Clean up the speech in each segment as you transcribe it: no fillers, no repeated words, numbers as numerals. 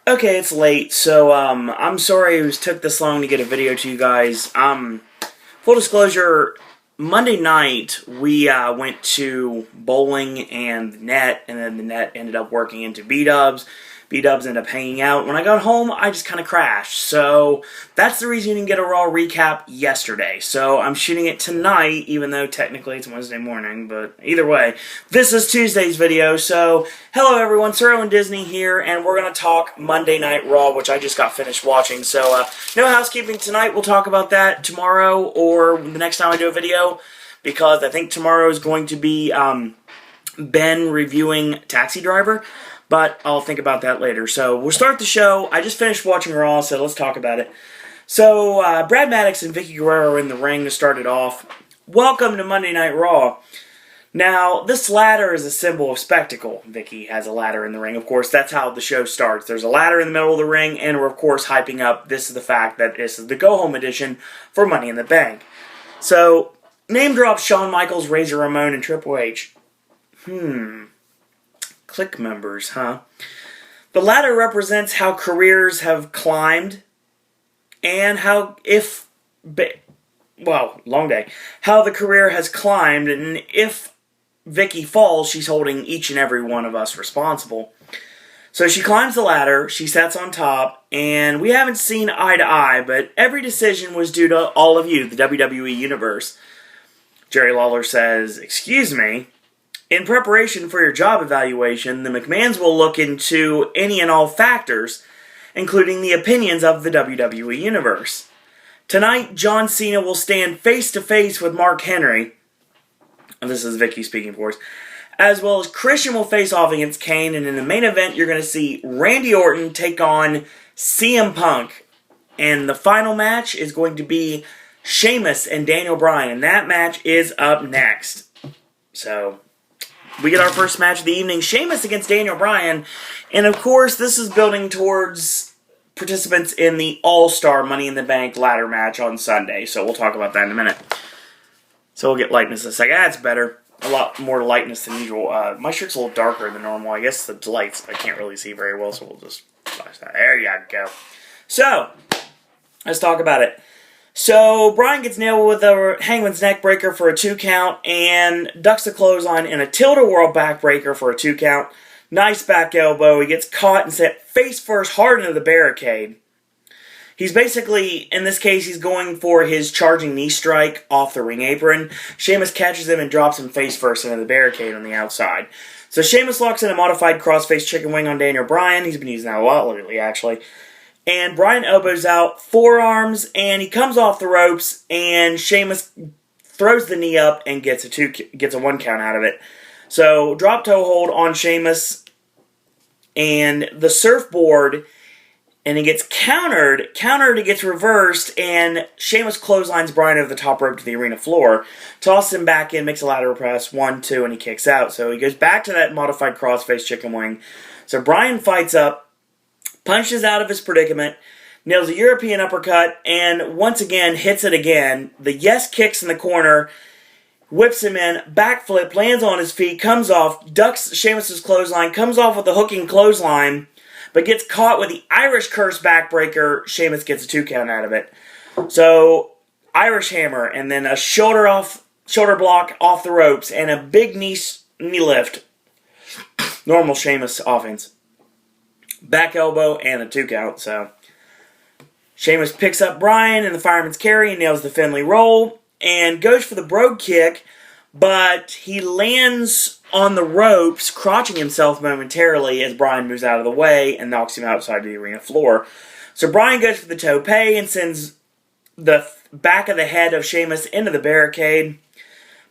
Okay, it's late, so I'm sorry it took this long to get a video to you guys. Full disclosure, Monday night we went to bowling and the net, and then the net ended up working into B-dubs. B-dubs ended up hanging out. When I got home, I just kind of crashed. So that's the reason you didn't get a Raw recap yesterday. So I'm shooting it tonight, even though technically it's Wednesday morning. But either way, this is Tuesday's video. So hello everyone, Sir Owen Disney here, and we're going to talk Monday Night Raw, which I just got finished watching. So no housekeeping tonight. We'll talk about that tomorrow or the next time I do a video, because I think tomorrow is going to be Ben reviewing Taxi Driver. But I'll think about that later. So we'll start the show. I just finished watching Raw, so let's talk about it. So Brad Maddox and Vicky Guerrero are in the ring to start it off. Welcome to Monday Night Raw. Now, this ladder is a symbol of spectacle. Vicky has a ladder in the ring. Of course, that's how the show starts. There's a ladder in the middle of the ring, and we're, of course, hyping up this is the fact that this is the go-home edition for Money in the Bank. So, name drop Shawn Michaels, Razor Ramon, and Triple H. Click members, huh? The ladder represents how careers have climbed and how long day. How the career has climbed, and if Vicky falls, she's holding each and every one of us responsible. So she climbs the ladder, she sits on top, and we haven't seen eye to eye, but every decision was due to all of you, the WWE Universe. Jerry Lawler says, "Excuse me. In preparation for your job evaluation, the McMahons will look into any and all factors, including the opinions of the WWE Universe. Tonight, John Cena will stand face-to-face with Mark Henry," and this is Vicky speaking, of course, "as well as Christian will face off against Kane, and in the main event, you're going to see Randy Orton take on CM Punk. And the final match is going to be Sheamus and Daniel Bryan, and that match is up next." So we get our first match of the evening, Sheamus against Daniel Bryan. And of course, this is building towards participants in the All-Star Money in the Bank ladder match on Sunday. So we'll talk about that in a minute. So we'll get lightness in a second. That's better. A lot more lightness than usual. My shirt's a little darker than normal. I guess the lights I can't really see very well, so we'll just flash that. There you go. So, let's talk about it. So, Bryan gets nailed with a Hangman's neck breaker for a 2 count and ducks the clothesline in a tilt-a-whirl backbreaker for a 2 count. Nice back elbow. He gets caught and set face first hard into the barricade. He's basically, in this case, he's going for his charging knee strike off the ring apron. Sheamus catches him and drops him face first into the barricade on the outside. So, Sheamus locks in a modified crossface chicken wing on Daniel Bryan. He's been using that a lot lately, actually. And Bryan elbows out, forearms, and he comes off the ropes, and Sheamus throws the knee up and gets a 1 count out of it. So, drop toe hold on Sheamus, and the surfboard, and it gets countered, it gets reversed, and Sheamus clotheslines Bryan over the top rope to the arena floor, tosses him back in, makes a lateral press, 1, 2, and he kicks out. So he goes back to that modified crossface chicken wing. So Bryan fights up, punches out of his predicament, nails a European uppercut, and once again hits it again. The yes kicks in the corner, whips him in, backflip, lands on his feet, comes off, ducks Sheamus' clothesline, comes off with a hooking clothesline, but gets caught with the Irish curse backbreaker. Sheamus gets a 2 count out of it. So, Irish hammer, and then a shoulder block off the ropes, and a big knee lift. Normal Sheamus offense. Back elbow and a 2 count. So Sheamus picks up Bryan in the fireman's carry and nails the Finley roll and goes for the brogue kick, but he lands on the ropes, crotching himself momentarily as Bryan moves out of the way and knocks him outside the arena floor. So Bryan goes for the tope and sends the back of the head of Sheamus into the barricade,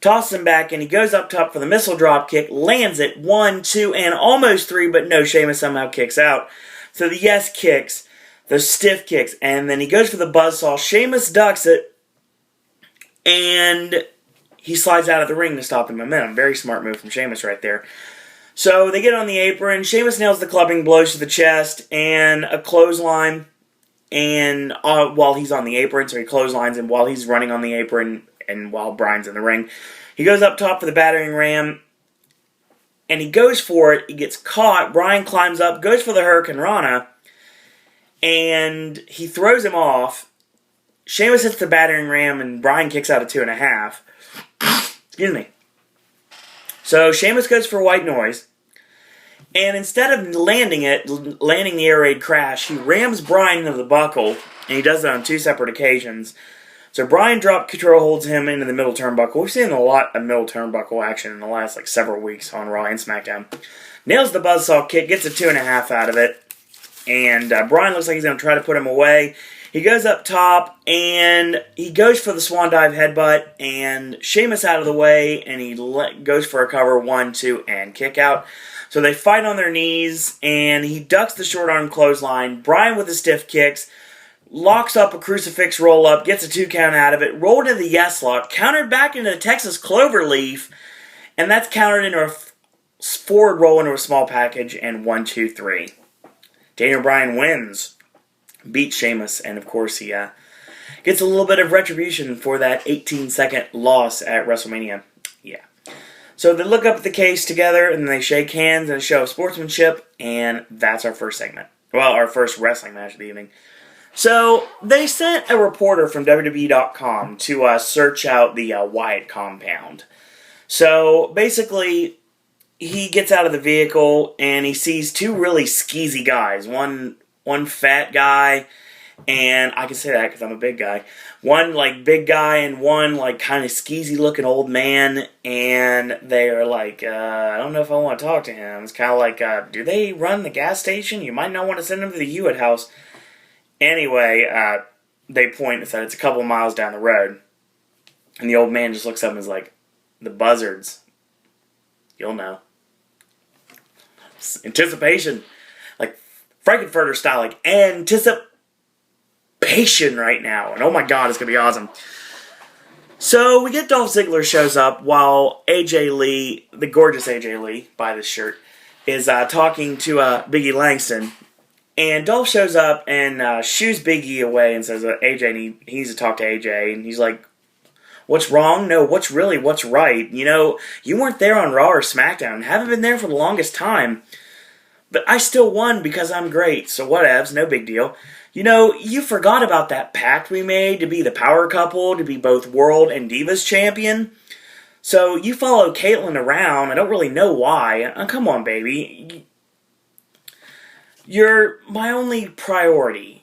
tosses him back, and he goes up top for the missile drop kick, lands it, 1, 2, and almost 3, but no, Sheamus somehow kicks out. So the yes kicks, the stiff kicks, and then he goes for the buzzsaw. Sheamus ducks it, and he slides out of the ring to stop the momentum. Very smart move from Sheamus right there. So they get on the apron. Sheamus nails the clubbing blows to the chest and a clothesline, and while he's on the apron, so he clotheslines him while he's running on the apron, and while Bryan's in the ring. He goes up top for the battering ram, and he goes for it. He gets caught. Bryan climbs up, goes for the Hurricane Rana, and he throws him off. Sheamus hits the battering ram, and Bryan kicks out a 2.5. Excuse me. So Sheamus goes for white noise, and instead of landing the air raid crash, he rams Bryan into the buckle, and he does it on 2 separate occasions. So Bryan drop control holds him into the middle turnbuckle. We've seen a lot of middle turnbuckle action in the last several weeks on Raw and SmackDown. Nails the buzzsaw kick, gets a 2.5 out of it, and Bryan looks like he's going to try to put him away. He goes up top, and he goes for the swan dive headbutt, and Sheamus out of the way, and he goes for a cover, 1, 2, and kick out. So they fight on their knees, and he ducks the short arm clothesline. Bryan with the stiff kicks, locks up a crucifix roll-up, gets a 2 count out of it, rolled into the yes lock, countered back into the Texas Cloverleaf, and that's countered into a forward roll into a small package, and 1, 2, 3. Daniel Bryan wins, beats Sheamus, and of course he gets a little bit of retribution for that 18-second loss at WrestleMania. Yeah. So they look up at the case together, and they shake hands in a show of sportsmanship, and that's our first segment. Well, our first wrestling match of the evening. So, they sent a reporter from WWE.com to search out the Wyatt compound. So, basically, he gets out of the vehicle, and he sees 2 really skeezy guys. One fat guy, and I can say that because I'm a big guy. One, big guy, and one, kind of skeezy-looking old man, and they are I don't know if I want to talk to him. It's kind of do they run the gas station? You might not want to send him to the Hewitt house. Anyway, they point and said it's a couple miles down the road. And the old man just looks up and is like, the buzzards. You'll know. Anticipation. Frankenfurter style. Anticipation right now. And oh my god, it's going to be awesome. So, we get Dolph Ziggler shows up while AJ Lee, the gorgeous AJ Lee, buy this shirt, is talking to Biggie Langston. And Dolph shows up and shoos Big E away and says, AJ, he needs to talk to AJ. And he's like, what's wrong? No, what's right? You weren't there on Raw or SmackDown. Haven't been there for the longest time. But I still won because I'm great. So whatevs, no big deal. You forgot about that pact we made to be the power couple, to be both World and Divas champion. So you follow Caitlyn around. I don't really know why. Come on, baby. You're my only priority.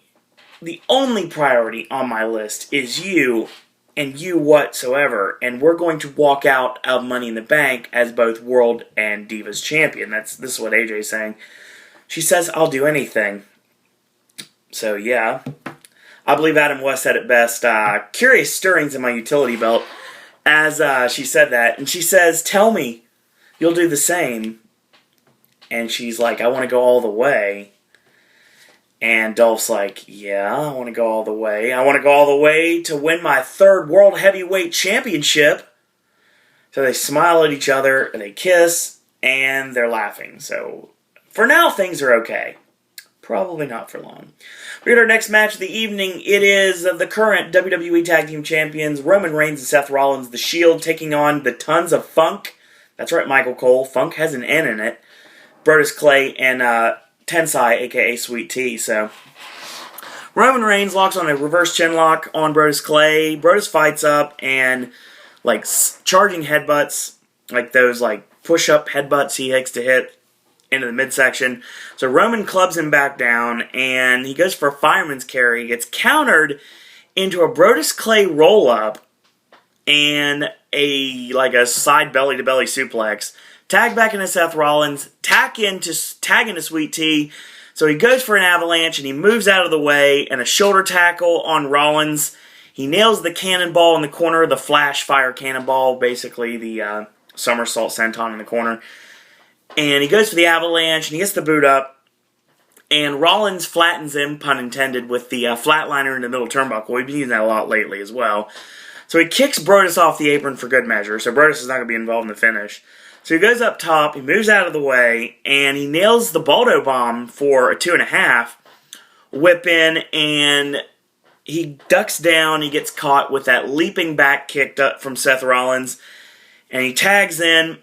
The only priority on my list is you and you whatsoever. And we're going to walk out of Money in the Bank as both World and Divas champion. This is what AJ's saying. She says, I'll do anything. So, yeah. I believe Adam West said it best. Curious stirrings in my utility belt as she said that. And she says, tell me you'll do the same. And she's like, I want to go all the way. And Dolph's like, yeah, I want to go all the way. I want to go all the way to win my 3rd World Heavyweight Championship. So they smile at each other, and they kiss, and they're laughing. So for now, things are okay. Probably not for long. We get our next match of the evening. It is the current WWE Tag Team Champions, Roman Reigns and Seth Rollins, The Shield, taking on the Tons of Funk. That's right, Michael Cole. Funk has an N in it. Brodus Clay and Tensai, a.k.a. Sweet Tea. So Roman Reigns locks on a reverse chin lock on Brodus Clay. Brodus fights up and, charging headbutts, those, push-up headbutts he likes to hit into the midsection. So Roman clubs him back down, and he goes for a fireman's carry. He gets countered into a Brodus Clay roll-up and a side belly-to-belly suplex. Tag back into Seth Rollins, tag into Sweet Tea. So he goes for an avalanche, and he moves out of the way, and a shoulder tackle on Rollins. He nails the cannonball in the corner, the flash fire cannonball, basically the somersault senton in the corner. And he goes for the avalanche, and he gets the boot up. And Rollins flattens him, pun intended, with the flatliner in the middle turnbuckle. We've been using that a lot lately as well. So he kicks Brodus off the apron for good measure, so Brodus is not going to be involved in the finish. So he goes up top, he moves out of the way, and he nails the Baldo Bomb for a 2.5. Whip in, and he ducks down, he gets caught with that leaping back kick up from Seth Rollins, and he tags in,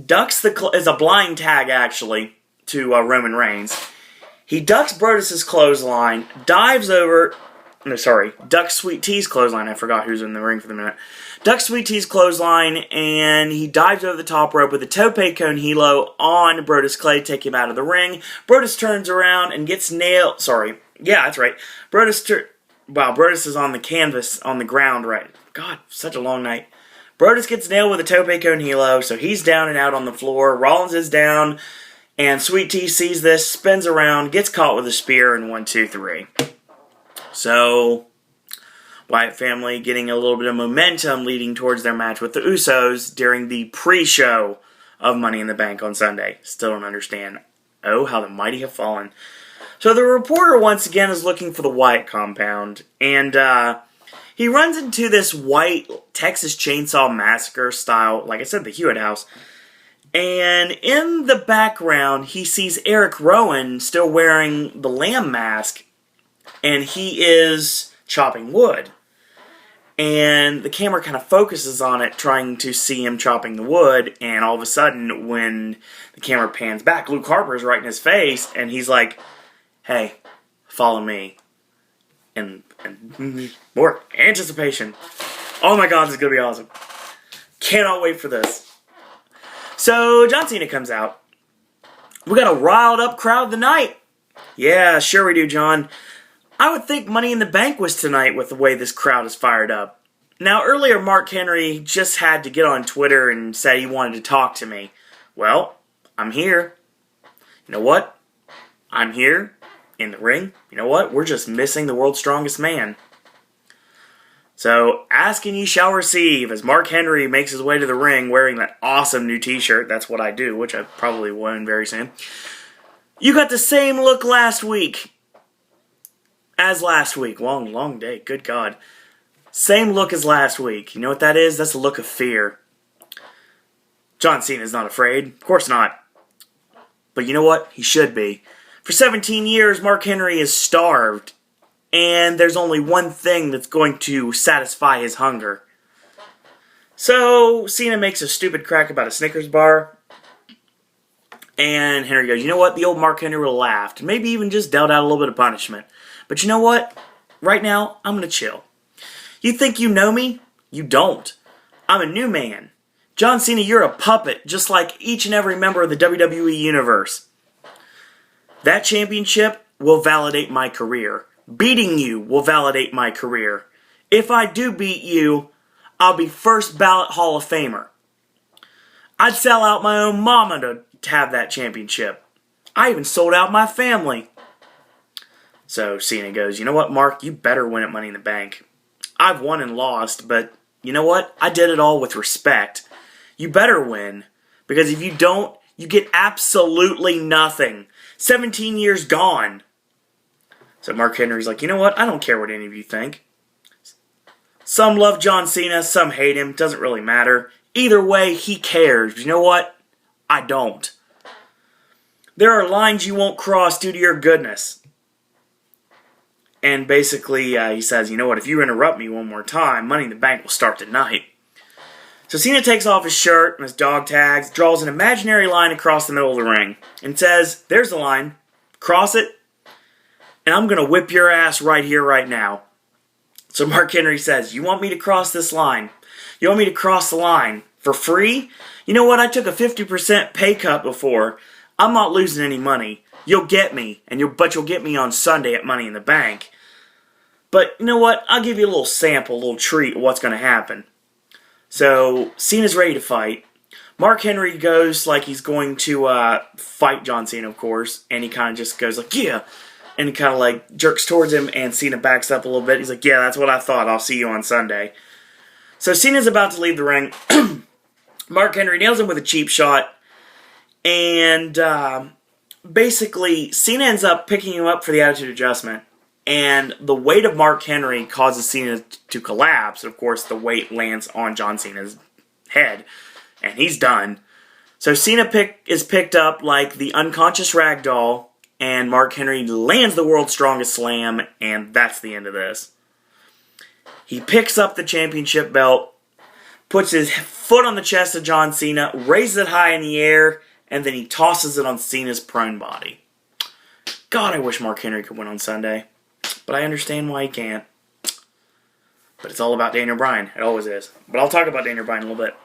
ducks is a blind tag, actually, to Roman Reigns. He ducks Brodus' clothesline, dives over... No, sorry. Ducks Sweet Tea's clothesline. I forgot who's in the ring for the minute. Ducks Sweet Tea's clothesline, and he dives over the top rope with a tope con hilo on Brodus Clay, take him out of the ring. Brodus turns around and gets nailed... Sorry. Yeah, that's right. Brodus is on the canvas, on the ground, right? God, such a long night. Brodus gets nailed with a tope con hilo, so he's down and out on the floor. Rollins is down, and Sweet Tea sees this, spins around, gets caught with a spear, and 1, 2, 3. So, Wyatt family getting a little bit of momentum leading towards their match with the Usos during the pre-show of Money in the Bank on Sunday. Still don't understand. Oh, how the mighty have fallen. So the reporter once again is looking for the Wyatt compound, and he runs into this white Texas Chainsaw Massacre style, like I said, the Hewitt house. And in the background, he sees Eric Rowan still wearing the lamb mask, and he is chopping wood. And the camera kind of focuses on it, trying to see him chopping the wood, and all of a sudden, when the camera pans back, Luke Harper is right in his face, and he's like, hey, follow me. And more anticipation. Oh my god, this is going to be awesome. Cannot wait for this. So, John Cena comes out. We got a riled up crowd tonight. Yeah, sure we do, John. I would think Money in the Bank was tonight with the way this crowd is fired up. Now, earlier Mark Henry just had to get on Twitter and said he wanted to talk to me. Well, I'm here. You know what? I'm here in the ring. You know what? We're just missing the world's strongest man. So, ask and ye shall receive as Mark Henry makes his way to the ring wearing that awesome new t-shirt. That's what I do, which I probably will in very soon. You got the same look last week. As last week. Long day. Good God. Same look as last week. You know what that is? That's a look of fear. John Cena's not afraid. Of course not. But you know what? He should be. For 17 years, Mark Henry is starved. And there's only one thing that's going to satisfy his hunger. So, Cena makes a stupid crack about a Snickers bar. And Henry goes, you know what? The old Mark Henry would have laughed. Maybe even just dealt out a little bit of punishment. But you know what? Right now, I'm going to chill. You think you know me? You don't. I'm a new man. John Cena, you're a puppet, just like each and every member of the WWE Universe. That championship will validate my career. Beating you will validate my career. If I do beat you, I'll be first ballot Hall of Famer. I'd sell out my own mama to have that championship. I even sold out my family. So Cena goes, you know what, Mark? You better win at Money in the Bank. I've won and lost, but you know what? I did it all with respect. You better win. Because if you don't, you get absolutely nothing. 17 years gone. So Mark Henry's like, you know what? I don't care what any of you think. Some love John Cena, some hate him. Doesn't really matter. Either way, he cares. You know what? I don't. There are lines you won't cross due to your goodness. And basically, he says, you know what, if you interrupt me one more time, Money in the Bank will start tonight. So Cena takes off his shirt and his dog tags, draws an imaginary line across the middle of the ring, and says, there's the line, cross it, and I'm going to whip your ass right here, right now. So Mark Henry says, you want me to cross this line? You want me to cross the line for free? You know what, I took a 50% pay cut before. I'm not losing any money. You'll get me, but you'll get me on Sunday at Money in the Bank. But you know what? I'll give you a little sample, a little treat of what's going to happen. So, Cena's ready to fight. Mark Henry goes like he's going to fight John Cena, of course, and he kind of just goes like, yeah, and he kind of like jerks towards him, and Cena backs up a little bit. He's like, yeah, that's what I thought. I'll see you on Sunday. So, Cena's about to leave the ring. Mark Henry nails him with a cheap shot, and basically, Cena ends up picking him up for the Attitude Adjustment, and the weight of Mark Henry causes Cena to collapse. Of course, the weight lands on John Cena's head, and he's done. So Cena is picked up like the unconscious ragdoll, and Mark Henry lands the world's strongest slam, and that's the end of this. He picks up the championship belt, puts his foot on the chest of John Cena, raises it high in the air, and then he tosses it on Cena's prone body. God, I wish Mark Henry could win on Sunday. But I understand why he can't. But it's all about Daniel Bryan. It always is. But I'll talk about Daniel Bryan in a little bit.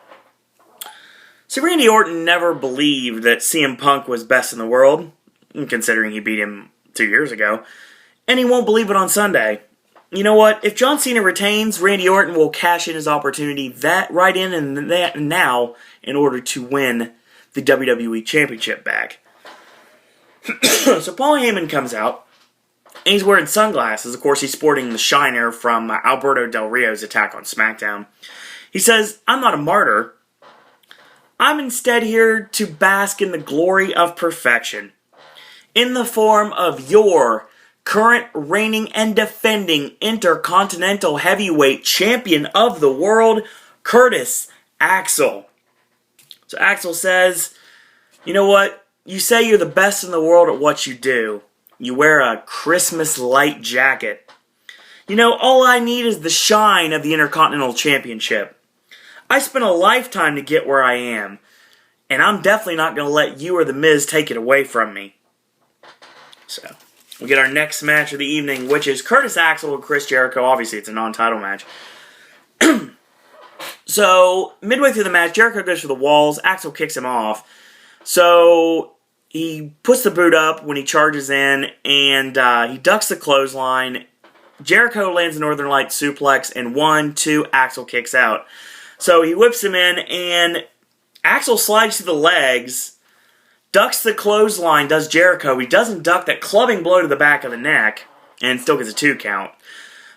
So Randy Orton never believed that CM Punk was best in the world, considering he beat him 2 years ago. And he won't believe it on Sunday. You know what? If John Cena retains, Randy Orton will cash in his opportunity right in and now in order to win the WWE Championship back. So Paul Heyman comes out, and he's wearing sunglasses. Of course, he's sporting the shiner from Alberto Del Rio's attack on SmackDown. He says, "I'm not a martyr. I'm instead here to bask in the glory of perfection, in the form of your current reigning and defending Intercontinental Heavyweight Champion of the world, Curtis Axel." So Axel says, "You know what? You say you're the best in the world at what you do. You wear a Christmas light jacket. You know, all I need is the shine of the Intercontinental Championship. I spent a lifetime to get where I am, and I'm definitely not going to let you or The Miz take it away from me." So, we get our next match of the evening, which is Curtis Axel and Chris Jericho. Obviously, it's a non-title match. So, midway through the match, Jericho goes for the walls. Axel kicks him off. So, he puts the boot up when he charges in, and he ducks the clothesline. Jericho lands a Northern Light suplex, and 1, 2, Axel kicks out. So, he whips him in, and Axel slides to the legs, ducks the clothesline, does Jericho. He doesn't duck that clubbing blow to the back of the neck, and still gets a 2 count.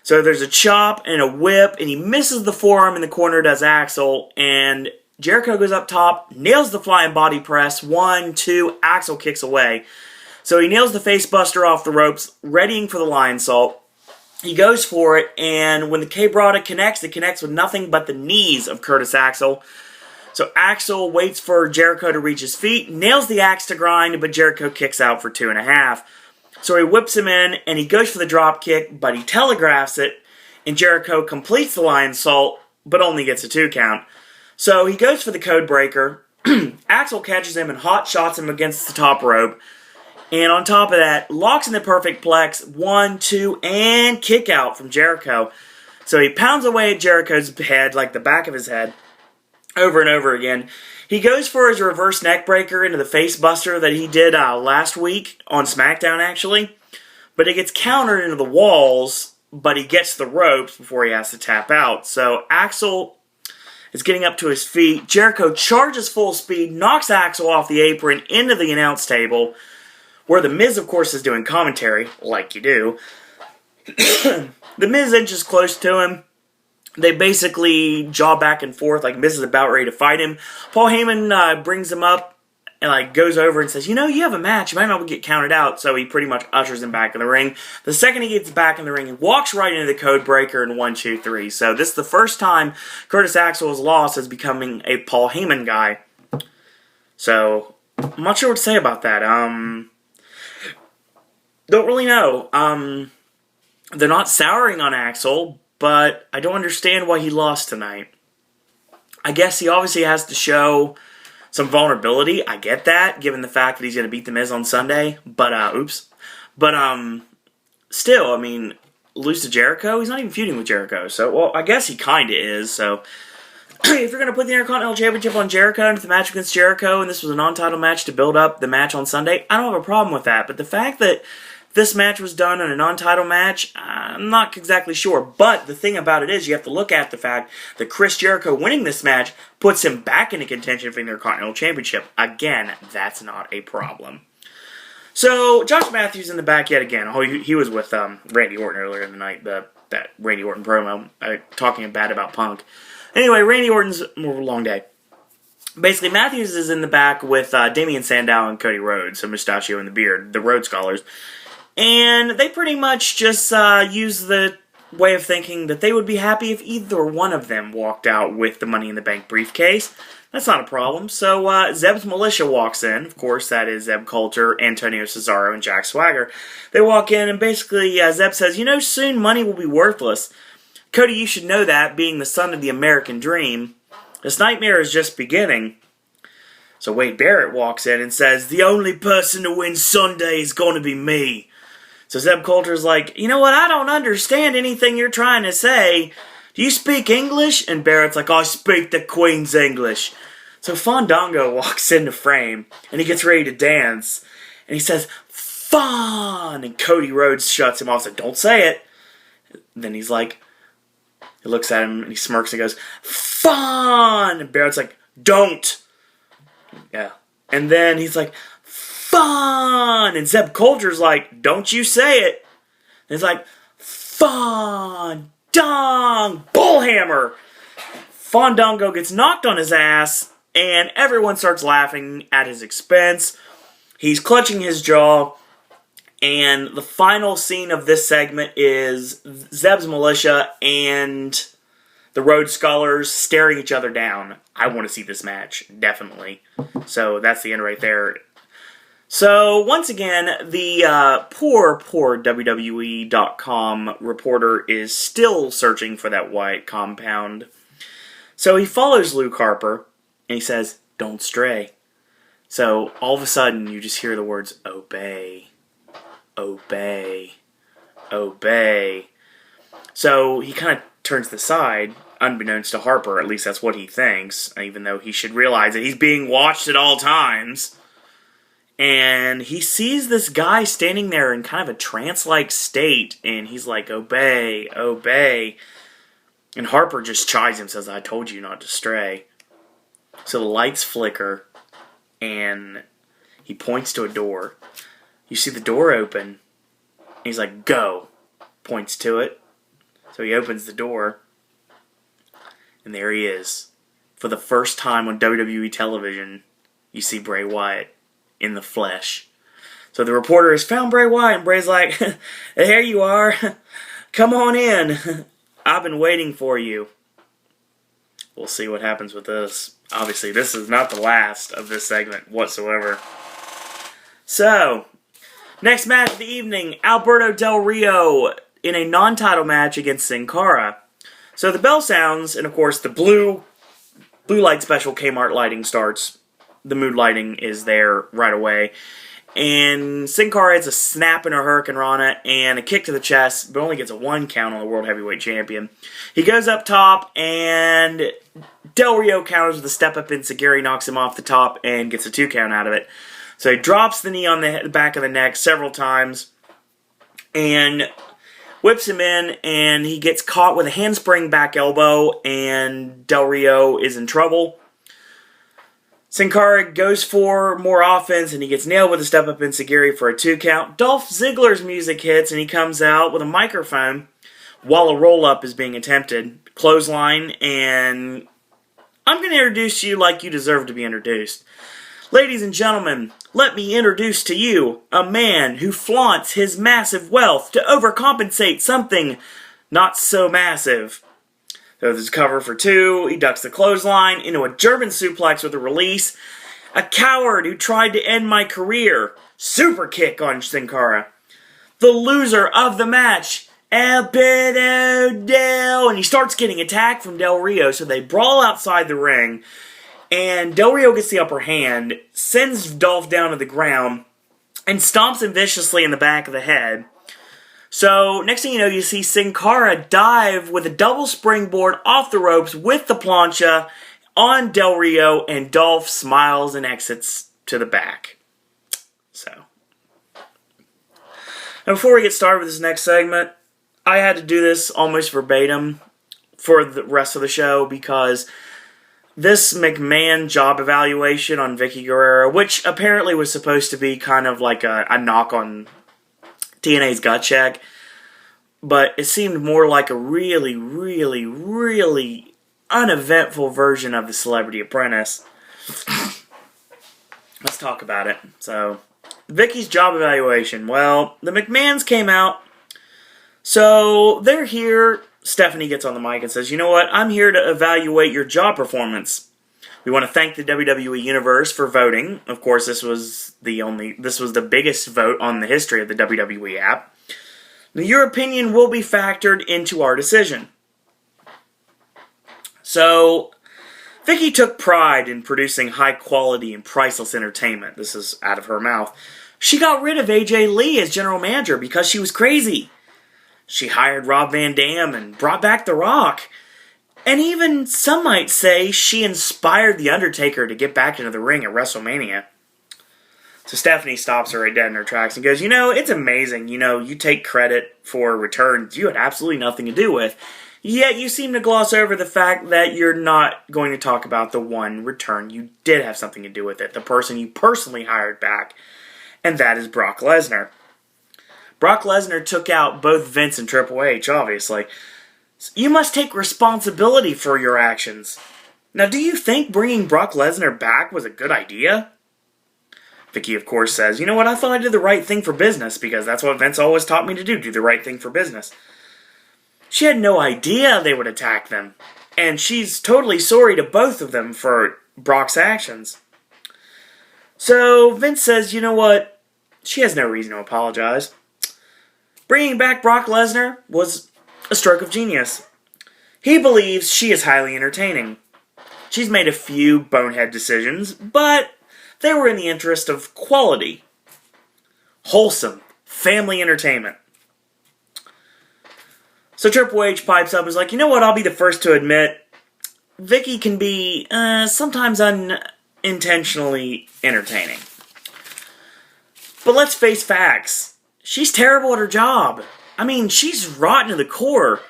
So there's a chop and a whip, and he misses the forearm in the corner, does Axel, and Jericho goes up top, nails the flying body press, 1, 2, Axel kicks away. So he nails the face buster off the ropes, readying for the lion salt. He goes for it, and when the K-Brada connects, it connects with nothing but the knees of Curtis Axel. So Axel waits for Jericho to reach his feet, nails the axe to grind, but Jericho kicks out for 2.5. So he whips him in, and he goes for the drop kick, but he telegraphs it, and Jericho completes the lion salt, but only gets a 2 count. So he goes for the code breaker. Axel catches him and hot shots him against the top rope. And on top of that, locks in the perfect plex, 1, 2, and kick out from Jericho. So he pounds away at Jericho's head, like the back of his head, over and over again. He goes for his reverse neck breaker into the face buster that he did last week on SmackDown, actually. But it gets countered into the walls, but he gets the ropes before he has to tap out. So Axel is getting up to his feet. Jericho charges full speed, knocks Axel off the apron into the announce table, where The Miz, of course, is doing commentary, like you do. The Miz inches close to him. They basically jaw back and forth, like Miz is about ready to fight him. Paul Heyman brings him up and goes over and says, "You know, you have a match. You might not get counted out." So he pretty much ushers him back in the ring. The second he gets back in the ring, he walks right into the code breaker in 1, 2, 3. So this is the first time Curtis Axel has lost as becoming a Paul Heyman guy. So I'm not sure what to say about that. Don't really know. They're not souring on Axel, but I don't understand why he lost tonight. I guess he obviously has to show some vulnerability. I get that, given the fact that he's going to beat The Miz on Sunday. But, still, I mean, lose to Jericho? He's not even feuding with Jericho. So, well, I guess he kind of is. So, if you're going to put the Intercontinental Championship on Jericho into the match against Jericho, and this was a non-title match to build up the match on Sunday, I don't have a problem with that. But the fact that this match was done in a non-title match, I'm not exactly sure. But the thing about it is, you have to look at the fact that Chris Jericho winning this match puts him back into contention for the Intercontinental Championship. Again, that's not a problem. So, Josh Matthews in the back yet again. Oh, he was with Randy Orton earlier in the night, that Randy Orton promo, talking bad about Punk. Anyway, Randy Orton's more long day. Basically, Matthews is in the back with Damian Sandow and Cody Rhodes, so Mustachio and the Beard, the Rhodes Scholars. And they pretty much just use the way of thinking that they would be happy if either one of them walked out with the Money in the Bank briefcase. That's not a problem. So Zeb's Militia walks in. Of course, that is Zeb Coulter, Antonio Cesaro, and Jack Swagger. They walk in, and basically Zeb says, "You know, soon money will be worthless. Cody, you should know that, being the son of the American dream. This nightmare is just beginning." So Wade Barrett walks in and says, the only person to win Sunday is going to be me. So Zeb Coulter's like, you know what, I don't understand anything you're trying to say. Do you speak English? And Barrett's like, I speak the Queen's English. So Fandango walks into frame, and he gets ready to dance. And he says, Fawn! And Cody Rhodes shuts him off, so don't say it. And then he's like, he looks at him, and he smirks and goes, Fawn! And Barrett's like, don't! Yeah. And then he's like, Fawn! And Zeb Coulter's like, don't you say it. And he's like, Fawn! Dong! Bullhammer! Fandango gets knocked on his ass, and everyone starts laughing at his expense. He's clutching his jaw, and the final scene of this segment is Zeb's militia and the Rhodes Scholars staring each other down. I want to see this match, definitely. So that's the end right there. So, once again, the poor WWE.com reporter is still searching for that Wyatt compound. So he follows Luke Harper, and he says, don't stray. So, all of a sudden, you just hear the words, obey, obey, obey. So, he kind of turns to the side, unbeknownst to Harper, at least that's what he thinks, even though he should realize that he's being watched at all times. And he sees this guy standing there in kind of a trance-like state, and he's like, obey, obey. And Harper just chides him, says, I told you not to stray. So the lights flicker, and he points to a door. You see the door open, and he's like, go, points to it. So he opens the door, and there he is. For the first time on WWE television, you see Bray Wyatt in the flesh. So the reporter has found Bray Wyatt, and Bray's like, here you are. Come on in. I've been waiting for you. We'll see what happens with this. Obviously, this is not the last of this segment whatsoever. So, next match of the evening, Alberto Del Rio in a non-title match against Sin Cara. So the bell sounds, and of course the blue light special Kmart lighting starts. The mood lighting is there right away. And Sin Cara hits a snap and a Hurricane Rana and a kick to the chest, but only gets a 1 count on the World Heavyweight Champion. He goes up top, and Del Rio counters with a step-up enziguri, knocks him off the top, and gets a 2 count out of it. So he drops the knee on the back of the neck several times, and whips him in, and he gets caught with a handspring back elbow, and Del Rio is in trouble. Sin Cara goes for more offense, and he gets nailed with a step-up enziguri for a 2 count. Dolph Ziggler's music hits, and he comes out with a microphone while a roll-up is being attempted. Clothesline, and I'm going to introduce you like you deserve to be introduced. Ladies and gentlemen, let me introduce to you a man who flaunts his massive wealth to overcompensate something not so massive. So there's a cover for 2, he ducks the clothesline into a German suplex with a release. A coward who tried to end my career. Super kick on Sin Cara. The loser of the match, Alberto Del, and he starts getting attacked from Del Rio, so they brawl outside the ring, and Del Rio gets the upper hand, sends Dolph down to the ground, and stomps him viciously in the back of the head. So, next thing you know, you see Sin Cara dive with a double springboard off the ropes with the plancha on Del Rio, and Dolph smiles and exits to the back. So, now before we get started with this next segment, I had to do this almost verbatim for the rest of the show because this McMahon job evaluation on Vicky Guerrero, which apparently was supposed to be kind of like a knock on TNA's gut check, but it seemed more like a really, really, really uneventful version of The Celebrity Apprentice. Let's talk about it. So, Vicky's job evaluation. Well, the McMahons came out, so they're here. Stephanie gets on the mic and says, you know what, I'm here to evaluate your job performance. We want to thank the WWE Universe for voting. Of course, this was the biggest vote on the history of the WWE app. Now, your opinion will be factored into our decision. So, Vicky took pride in producing high quality and priceless entertainment. This is out of her mouth. She got rid of AJ Lee as general manager because she was crazy. She hired Rob Van Dam and brought back The Rock. And even, some might say, she inspired The Undertaker to get back into the ring at WrestleMania. So Stephanie stops her right dead in her tracks and goes, it's amazing. You take credit for returns you had absolutely nothing to do with. Yet you seem to gloss over the fact that you're not going to talk about the one return you did have something to do with it. The person you personally hired back. And that is Brock Lesnar. Brock Lesnar took out both Vince and Triple H, obviously. You must take responsibility for your actions. Now, do you think bringing Brock Lesnar back was a good idea? Vicky, of course, says, I thought I did the right thing for business, because that's what Vince always taught me to do the right thing for business. She had no idea they would attack them, and she's totally sorry to both of them for Brock's actions. So Vince says, what? She has no reason to apologize. Bringing back Brock Lesnar was a stroke of genius. He believes she is highly entertaining. She's made a few bonehead decisions, but they were in the interest of quality, wholesome, family entertainment. So Triple H pipes up and is like, I'll be the first to admit, Vicky can be sometimes unintentionally entertaining. But let's face facts. She's terrible at her job. She's rotten to the core.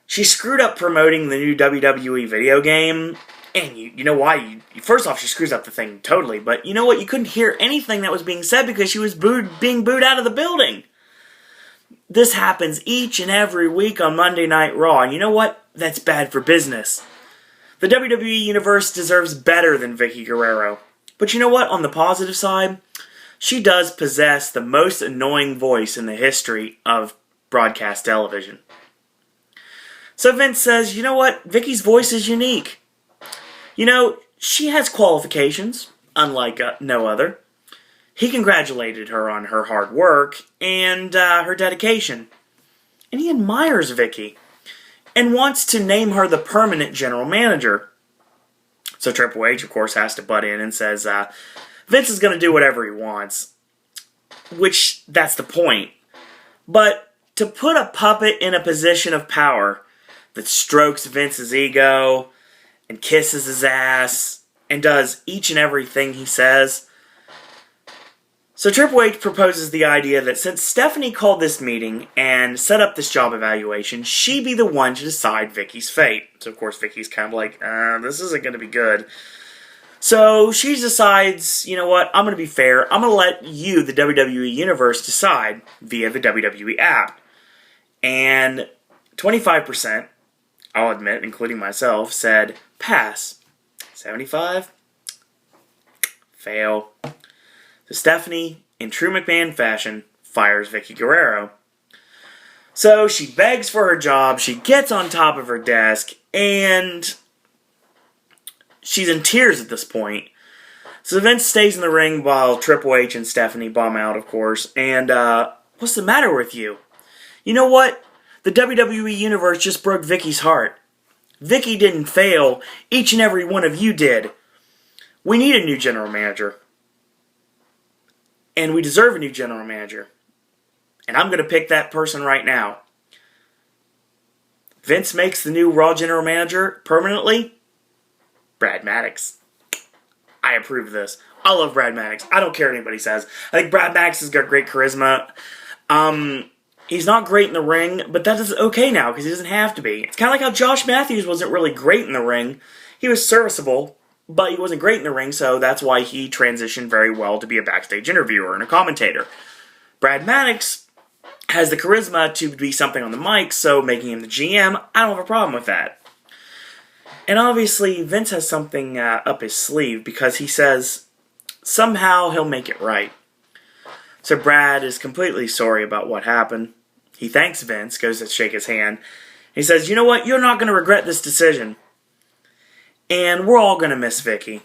She screwed up promoting the new WWE video game. And you know why? First off, she screws up the thing totally. But you know what? You couldn't hear anything that was being said because she was being booed out of the building. This happens each and every week on Monday Night Raw. And you know what? That's bad for business. The WWE Universe deserves better than Vicky Guerrero. But you know what? On the positive side, she does possess the most annoying voice in the history of broadcast television. So Vince says, Vicky's voice is unique. She has qualifications, unlike no other. He congratulated her on her hard work and her dedication. And he admires Vicky and wants to name her the permanent general manager. So Triple H, of course, has to butt in and says, Vince is going to do whatever he wants. Which, that's the point. But to put a puppet in a position of power that strokes Vince's ego and kisses his ass and does each and everything he says. So Triple H proposes the idea that since Stephanie called this meeting and set up this job evaluation, she be the one to decide Vicky's fate. So of course Vicky's kind of like, this isn't going to be good. So she decides, I'm going to be fair. I'm going to let you, the WWE Universe, decide via the WWE app. And 25%, I'll admit, including myself, said pass. 75? Fail. So Stephanie, in true McMahon fashion, fires Vicky Guerrero. So she begs for her job, she gets on top of her desk, and she's in tears at this point. So Vince stays in the ring while Triple H and Stephanie bum out, of course. And, what's the matter with you? You know what? The WWE Universe just broke Vicky's heart. Vicky didn't fail. Each and every one of you did. We need a new general manager. And we deserve a new general manager. And I'm going to pick that person right now. Vince makes the new Raw general manager permanently. Brad Maddox. I approve of this. I love Brad Maddox. I don't care what anybody says. I think Brad Maddox has got great charisma. He's not great in the ring, but that is okay now because he doesn't have to be. It's kind of like how Josh Matthews wasn't really great in the ring. He was serviceable, but he wasn't great in the ring, so that's why he transitioned very well to be a backstage interviewer and a commentator. Brad Maddox has the charisma to be something on the mic, so making him the GM, I don't have a problem with that. And obviously, Vince has something up his sleeve because he says somehow he'll make it right. So Brad is completely sorry about what happened. He thanks Vince, goes to shake his hand. He says, you know what, you're not going to regret this decision. And we're all going to miss Vicky.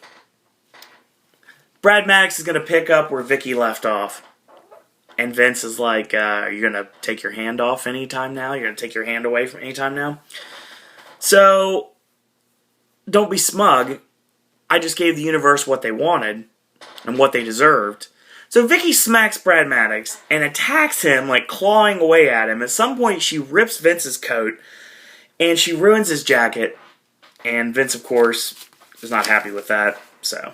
Brad Maddox is going to pick up where Vicky left off. And Vince is like, are you going to take your hand off anytime now? You're going to take your hand away from anytime now? So don't be smug. I just gave the universe what they wanted and what they deserved. So Vicky smacks Brad Maddox and attacks him, like clawing away at him. At some point, she rips Vince's coat and she ruins his jacket. And Vince, of course, is not happy with that. So,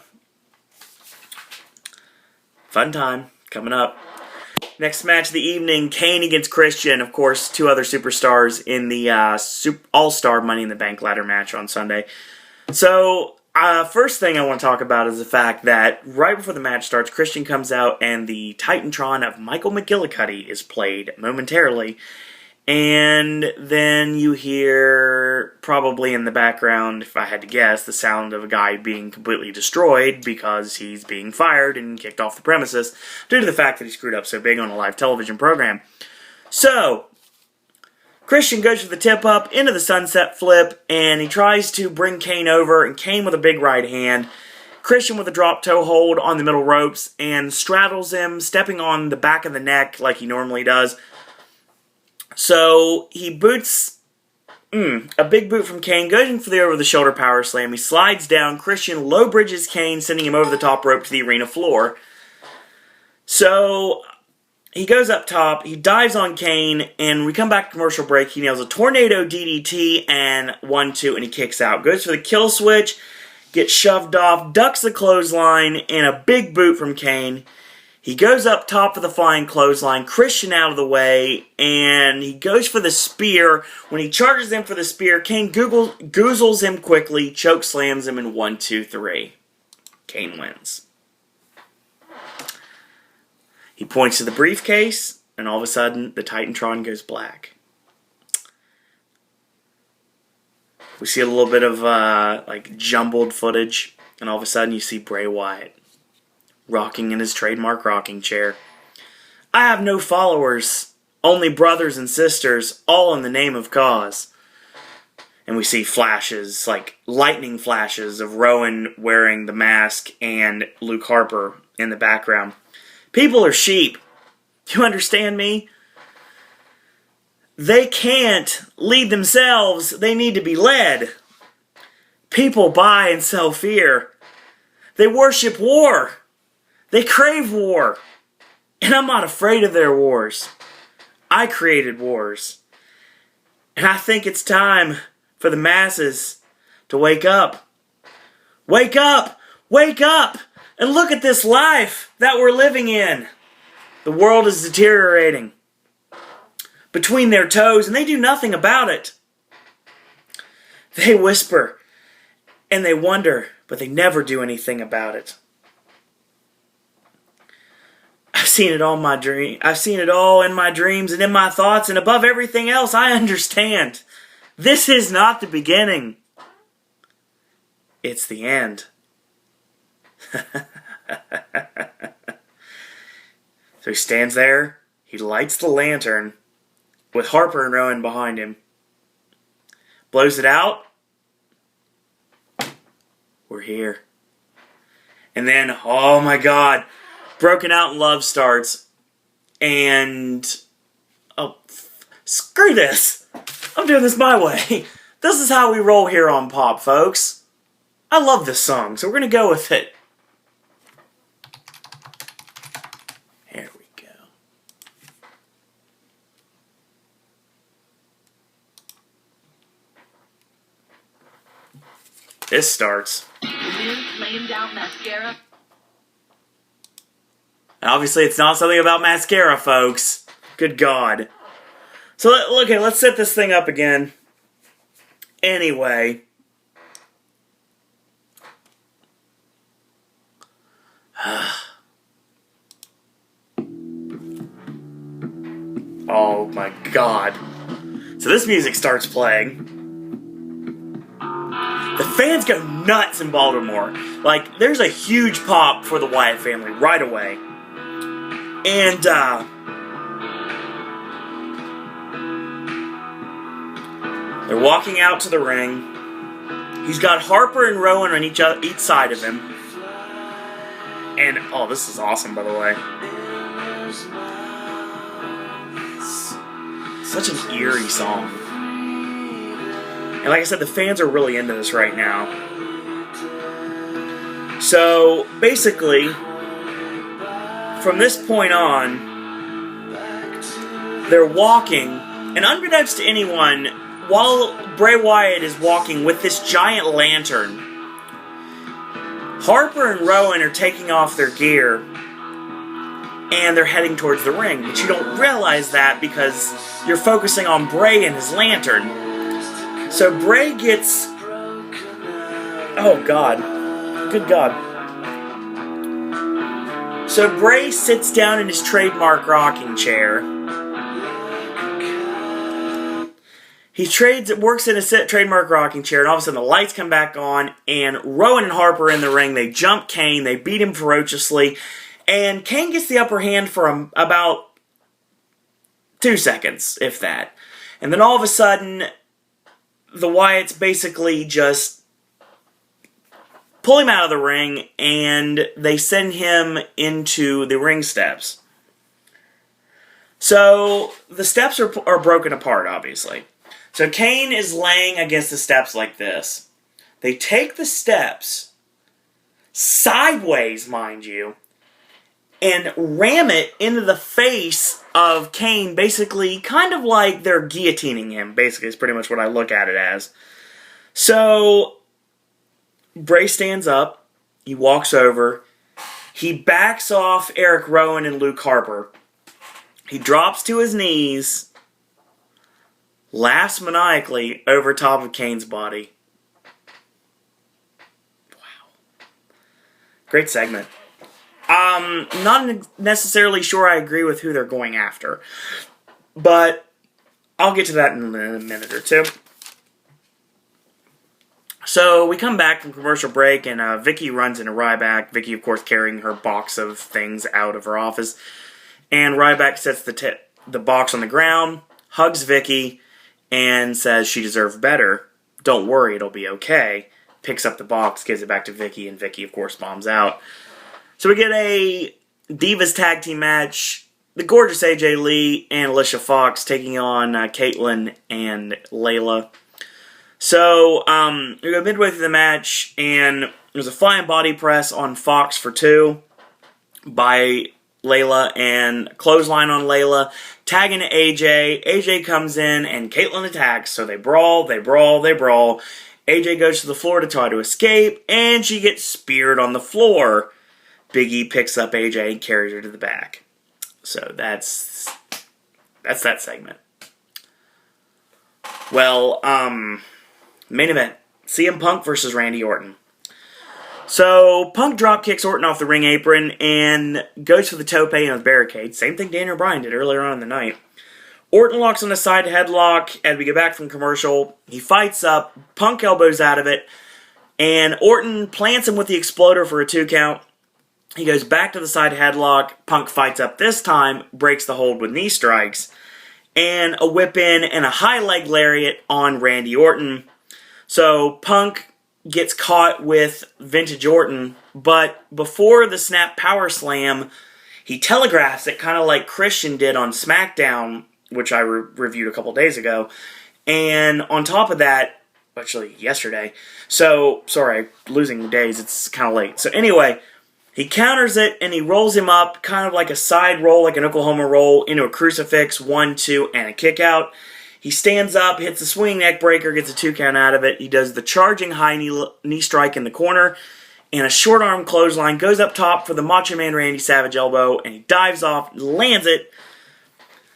fun time coming up. Next match of the evening, Kane against Christian. Of course, two other superstars in the All-Star Money in the Bank ladder match on Sunday. So, first thing I want to talk about is the fact that right before the match starts, Christian comes out and the Titantron of Michael McGillicuddy is played momentarily. And then you hear, probably in the background, if I had to guess, the sound of a guy being completely destroyed because he's being fired and kicked off the premises due to the fact that he screwed up so big on a live television program. So, Christian goes for the tip-up into the sunset flip, and he tries to bring Kane over, and Kane with a big right hand. Christian with a drop toe hold on the middle ropes, and straddles him, stepping on the back of the neck like he normally does. So, he boots a big boot from Kane, goes in for the over-the-shoulder power slam. He slides down. Christian low bridges Kane, sending him over the top rope to the arena floor. So, he goes up top, he dives on Kane, and we come back to commercial break. He nails a tornado DDT and 1-2, and he kicks out. Goes for the kill switch, gets shoved off, ducks the clothesline, and a big boot from Kane. He goes up top for the flying clothesline, Christian out of the way, and he goes for the spear. When he charges in for the spear, Kane goozles him quickly, choke slams him in 1, 2, 3. Kane wins. He points to the briefcase, and all of a sudden, the Titantron goes black. We see a little bit of jumbled footage, and all of a sudden you see Bray Wyatt rocking in his trademark rocking chair. I have no followers, only brothers and sisters, all in the name of cause. And we see flashes, like lightning flashes, of Rowan wearing the mask and Luke Harper in the background. People are sheep. You understand me? They can't lead themselves. They need to be led. People buy and sell fear. They worship war. They crave war. And I'm not afraid of their wars. I created wars. And I think it's time for the masses to wake up. Wake up! Wake up! And look at this life that we're living in. The world is deteriorating between their toes, and they do nothing about it. They whisper and they wonder, but they never do anything about it. I've seen it all in my dream. I've seen it all in my dreams and in my thoughts, and above everything else, I understand. This is not the beginning. It's the end. So he stands there, he lights the lantern with Harper and Rowan behind him, blows it out. We're here. And then, oh my God, Broken Out in Love starts, and screw this. I'm doing this my way. This is how we roll here on Pop, folks. I love this song, so we're going to go with it. Here we go. This starts. Laying down mascara. Obviously, it's not something about mascara, folks. Good God. So, okay, let's set this thing up again. Anyway. Oh my God. So this music starts playing. The fans go nuts in Baltimore. Like, there's a huge pop for the Wyatt family right away. And, they're walking out to the ring. He's got Harper and Rowan on each side of him. And, oh, this is awesome, by the way. Such an eerie song. And like I said, the fans are really into this right now. So, basically, from this point on, they're walking, and unbeknownst to anyone, while Bray Wyatt is walking with this giant lantern, Harper and Rowan are taking off their gear, and they're heading towards the ring. But you don't realize that because you're focusing on Bray and his lantern. So Bray gets... Oh, God. Good God. So Bray sits down in his trademark rocking chair. He works in his trademark rocking chair, and all of a sudden the lights come back on, and Rowan and Harper are in the ring. They jump Kane, they beat him ferociously, and Kane gets the upper hand for about 2 seconds, if that. And then all of a sudden, the Wyatts basically just pull him out of the ring, and they send him into the ring steps. So, the steps are broken apart, obviously. So Kane is laying against the steps like this. They take the steps, sideways, mind you, and ram it into the face of Kane, basically kind of like they're guillotining him, basically, is pretty much what I look at it as. So, Bray stands up, he walks over, he backs off Eric Rowan and Luke Harper. He drops to his knees, laughs maniacally over top of Kane's body. Wow. Great segment. Not necessarily sure I agree with who they're going after, but I'll get to that in a minute or two. So we come back from commercial break, and Vicky runs into Ryback. Vicky, of course, carrying her box of things out of her office. And Ryback sets the box on the ground, hugs Vicky, and says she deserves better. Don't worry, it'll be okay. Picks up the box, gives it back to Vicky, and Vicky, of course, bombs out. So we get a Divas tag team match. The gorgeous AJ Lee and Alicia Fox taking on Caitlyn and Layla. So, we go midway through the match, and there's a flying body press on Fox for 2 by Layla, and clothesline on Layla, tagging to AJ. AJ comes in, and Caitlyn attacks, so they brawl, they brawl, they brawl. AJ goes to the floor to try to escape, and she gets speared on the floor. Big E picks up AJ and carries her to the back. So that's that segment. Well, main event, CM Punk versus Randy Orton. So, Punk drop kicks Orton off the ring apron and goes for the tope on the barricade. Same thing Daniel Bryan did earlier on in the night. Orton locks on the side headlock as we get back from commercial. He fights up, Punk elbows out of it, and Orton plants him with the exploder for a 2 count. He goes back to the side headlock. Punk fights up this time, breaks the hold with knee strikes, and a whip in and a high leg lariat on Randy Orton. So Punk gets caught with Vintage Orton, but before the snap power slam, he telegraphs it kind of like Christian did on SmackDown, which I reviewed a couple days ago. And on top of that, actually yesterday, so sorry, losing the days, it's kind of late. So anyway, he counters it and he rolls him up kind of like a side roll, like an Oklahoma roll, into a crucifix, 1, 2, and a kick out. He stands up, hits the swinging neck breaker, gets a 2 count out of it. He does the charging high knee strike in the corner, and a short arm clothesline, goes up top for the Macho Man Randy Savage elbow, and he dives off, lands it.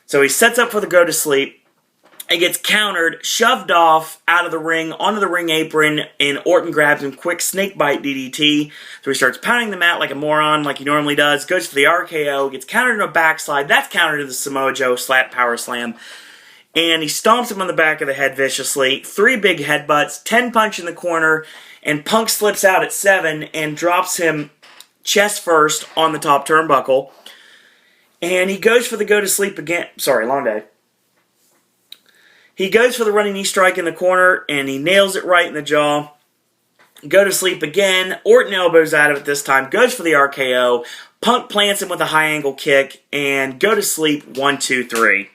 So he sets up for the go to sleep. It gets countered, shoved off out of the ring, onto the ring apron, and Orton grabs him, quick snake bite DDT. So he starts pounding the mat like a moron, like he normally does, goes for the RKO, gets countered in a backslide, that's countered to the Samoa Joe slap power slam. And he stomps him on the back of the head viciously. 3 big headbutts, 10 punch in the corner, and Punk slips out at 7 and drops him chest first on the top turnbuckle. And he goes for the go to sleep again. Sorry, long day. He goes for the running knee strike in the corner, and he nails it right in the jaw. Go to sleep again. Orton elbows out of it this time. Goes for the RKO. Punk plants him with a high angle kick, and go to sleep 1, 2, 3.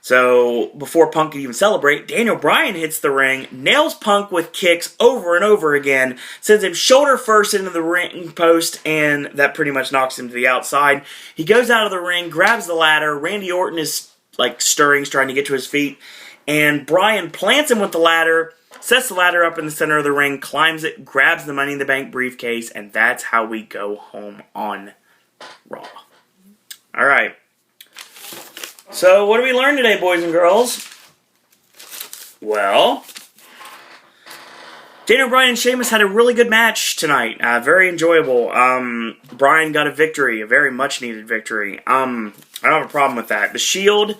So before Punk could even celebrate, Daniel Bryan hits the ring, nails Punk with kicks over and over again, sends him shoulder first into the ring post, and that pretty much knocks him to the outside. He goes out of the ring, grabs the ladder. Randy Orton is like stirring, trying to get to his feet, and Bryan plants him with the ladder, sets the ladder up in the center of the ring, climbs it, grabs the Money in the Bank briefcase, and that's how we go home on Raw. All right. So, what did we learn today, boys and girls? Well, Daniel Bryan and Sheamus had a really good match tonight. Very enjoyable. Bryan got a victory, a very much-needed victory. I don't have a problem with that. The Shield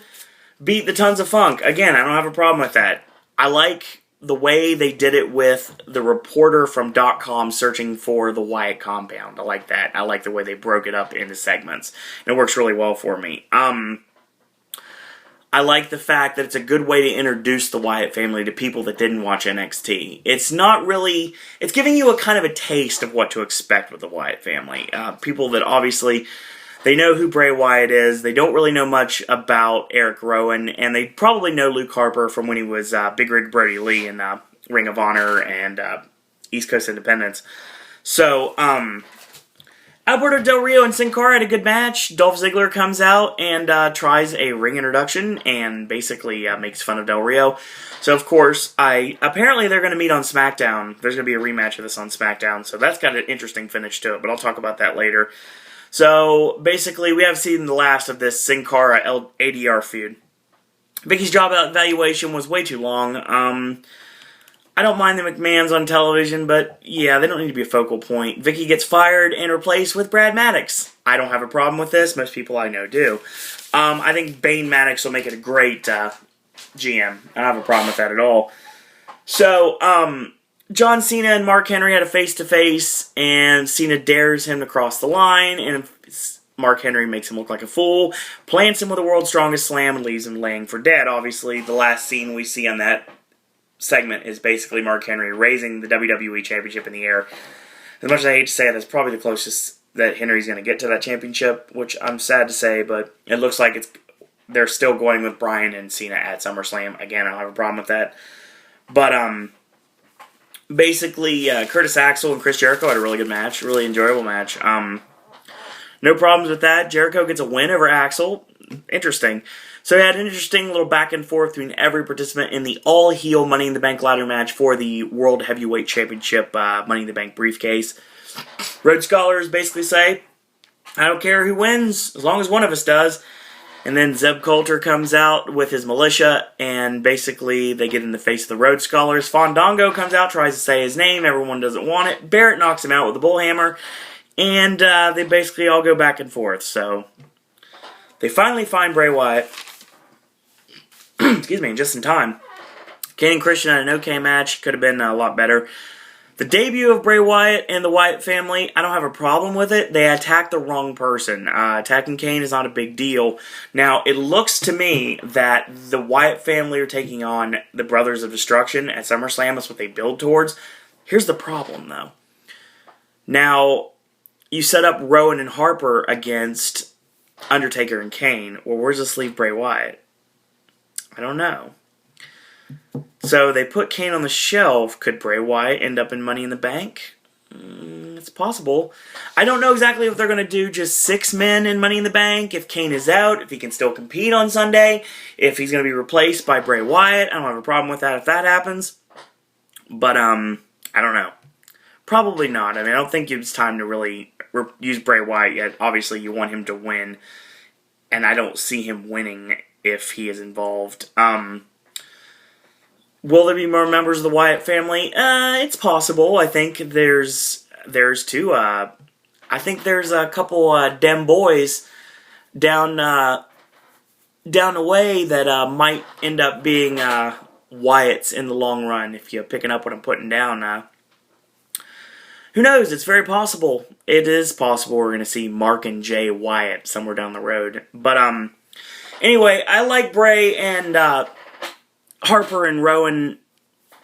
beat the Tons of Funk. Again, I don't have a problem with that. I like the way they did it with the reporter from .com searching for the Wyatt compound. I like that. I like the way they broke it up into segments. And it works really well for me. I like the fact that it's a good way to introduce the Wyatt family to people that didn't watch NXT. It's not really... It's giving you a kind of a taste of what to expect with the Wyatt family. People that obviously... They know who Bray Wyatt is. They don't really know much about Eric Rowan. And they probably know Luke Harper from when he was Big Rig Brody Lee in Ring of Honor and East Coast Independence. So, Alberto Del Rio and Sin Cara had a good match. Dolph Ziggler comes out and tries a ring introduction and basically makes fun of Del Rio. So, of course, apparently they're going to meet on SmackDown. There's going to be a rematch of this on SmackDown. So that's got an interesting finish to it, but I'll talk about that later. So, basically, we have seen the last of this Sin Cara ADR feud. Vicky's job evaluation was way too long. I don't mind the McMahons on television, but yeah, they don't need to be a focal point. Vicky gets fired and replaced with Brad Maddox. I don't have a problem with this. Most people I know do. I think Bane Maddox will make it a great GM. I don't have a problem with that at all. So, John Cena and Mark Henry had a face-to-face, and Cena dares him to cross the line, and Mark Henry makes him look like a fool, plants him with the world's strongest slam, and leaves him laying for dead. Obviously, the last scene we see on that segment is basically Mark Henry raising the WWE Championship in the air. As much as I hate to say it, that's probably the closest that Henry's going to get to that championship, which I'm sad to say, but it looks like they're still going with Bryan and Cena at SummerSlam. Again, I don't have a problem with that. But, basically, Curtis Axel and Chris Jericho had a really good match, really enjoyable match. No problems with that. Jericho gets a win over Axel. Interesting. So we had an interesting little back and forth between every participant in the all-heel Money in the Bank ladder match for the World Heavyweight Championship Money in the Bank briefcase. Road Scholars basically say, I don't care who wins, as long as one of us does. And then Zeb Coulter comes out with his militia, and basically they get in the face of the Road Scholars. Fandango comes out, tries to say his name, everyone doesn't want it. Barrett knocks him out with a bullhammer, and they basically all go back and forth. So they finally find Bray Wyatt, excuse me, just in time. Kane and Christian had an okay match, could have been a lot better. The debut of Bray Wyatt and the Wyatt family, I don't have a problem with it. They attacked the wrong person. Attacking Kane is not a big deal. Now, it looks to me that the Wyatt family are taking on the Brothers of Destruction at SummerSlam. That's what they build towards. Here's the problem, though. Now, you set up Rowan and Harper against Undertaker and Kane. Well, where's this leave Bray Wyatt? I don't know. So they put Kane on the shelf. Could Bray Wyatt end up in Money in the Bank? It's possible. I don't know exactly if they're going to do just 6 men in Money in the Bank, if Kane is out, if he can still compete on Sunday, if he's going to be replaced by Bray Wyatt. I don't have a problem with that if that happens. But, I don't know. Probably not. I mean, I don't think it's time to really use Bray Wyatt yet. Obviously, you want him to win, and I don't see him winning if he is involved. Will there be more members of the Wyatt family? It's possible. I think there's two. I think there's a couple dem boys down the way that might end up being Wyatts in the long run. If you're picking up what I'm putting down, who knows? It's very possible. It is possible we're going to see Mark and Jay Wyatt somewhere down the road. But anyway, I like Bray and Harper and Rowan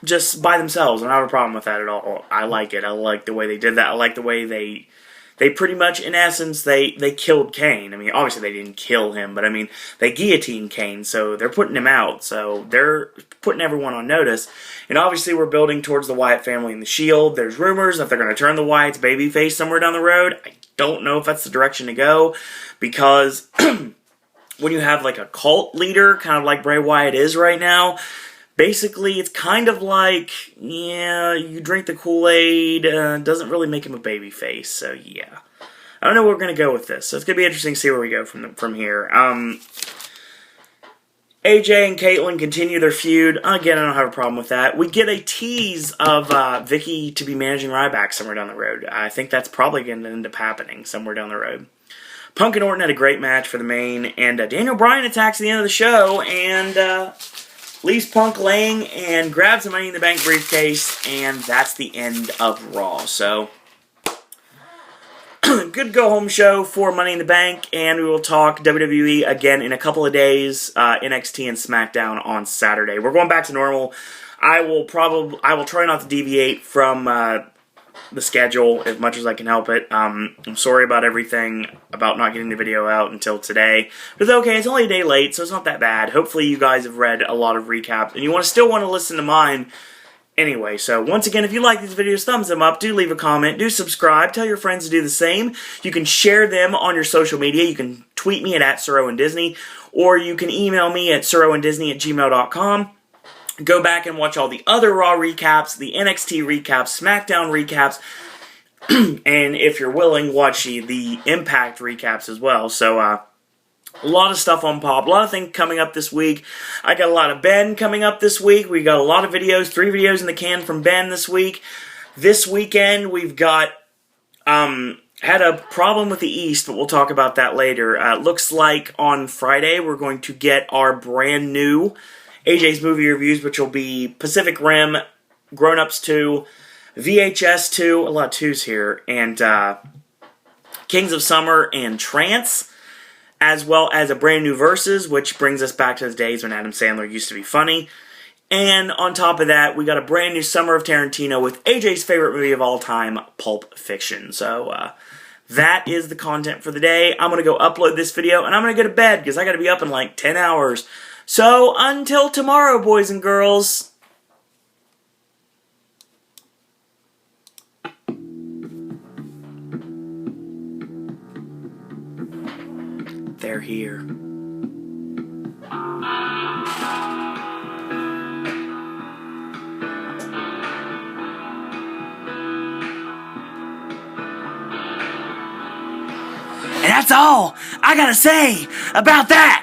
just by themselves. I don't have a problem with that at all. I like it. I like the way they did that. I like the way they they pretty much, in essence, they killed Kane. I mean, obviously they didn't kill him, but I mean, they guillotined Kane, so they're putting him out. So they're putting everyone on notice. And obviously we're building towards the Wyatt family and the Shield. There's rumors that they're going to turn the Wyatts babyface somewhere down the road. I don't know if that's the direction to go, because when you have like a cult leader, kind of like Bray Wyatt is right now, basically it's kind of like, yeah, you drink the Kool-Aid, doesn't really make him a babyface, so yeah. I don't know where we're going to go with this, so it's going to be interesting to see where we go from here. AJ and Caitlyn continue their feud. Again, I don't have a problem with that. We get a tease of Vicky to be managing Ryback somewhere down the road. I think that's probably going to end up happening somewhere down the road. Punk and Orton had a great match for the main, and Daniel Bryan attacks at the end of the show and leaves Punk laying and grabs the Money in the Bank briefcase, and that's the end of Raw. So, good go-home show for Money in the Bank, and we will talk WWE again in a couple of days, NXT and SmackDown on Saturday. We're going back to normal. I will try not to deviate from the schedule as much as I can help it. I'm sorry about everything, about not getting the video out until today. But it's okay, it's only a day late, so it's not that bad. Hopefully you guys have read a lot of recaps, and you still want to listen to mine anyway. So once again, if you like these videos, thumbs them up, do leave a comment, do subscribe, tell your friends to do the same. You can share them on your social media. You can tweet me at @SirOwenDisney, or you can email me at SirOwenDisney@gmail.com. Go back and watch all the other Raw recaps, the NXT recaps, SmackDown recaps, and if you're willing, watch the Impact recaps as well. So, a lot of stuff on pop, a lot of things coming up this week. I got a lot of Ben coming up this week. We got a lot of videos, 3 videos in the can from Ben this week. This weekend, we've got, had a problem with the East, but we'll talk about that later. Looks like on Friday, we're going to get our brand new AJ's movie reviews, which will be Pacific Rim, Grown Ups 2, VHS 2, a lot of 2s here, and Kings of Summer and Trance, as well as a brand new Versus, which brings us back to the days when Adam Sandler used to be funny. And on top of that, we got a brand new Summer of Tarantino with AJ's favorite movie of all time, Pulp Fiction. So, that is the content for the day. I'm going to go upload this video, and I'm going to go to bed, because I got to be up in like 10 hours. So, until tomorrow, boys and girls. They're here. And that's all I gotta say about that.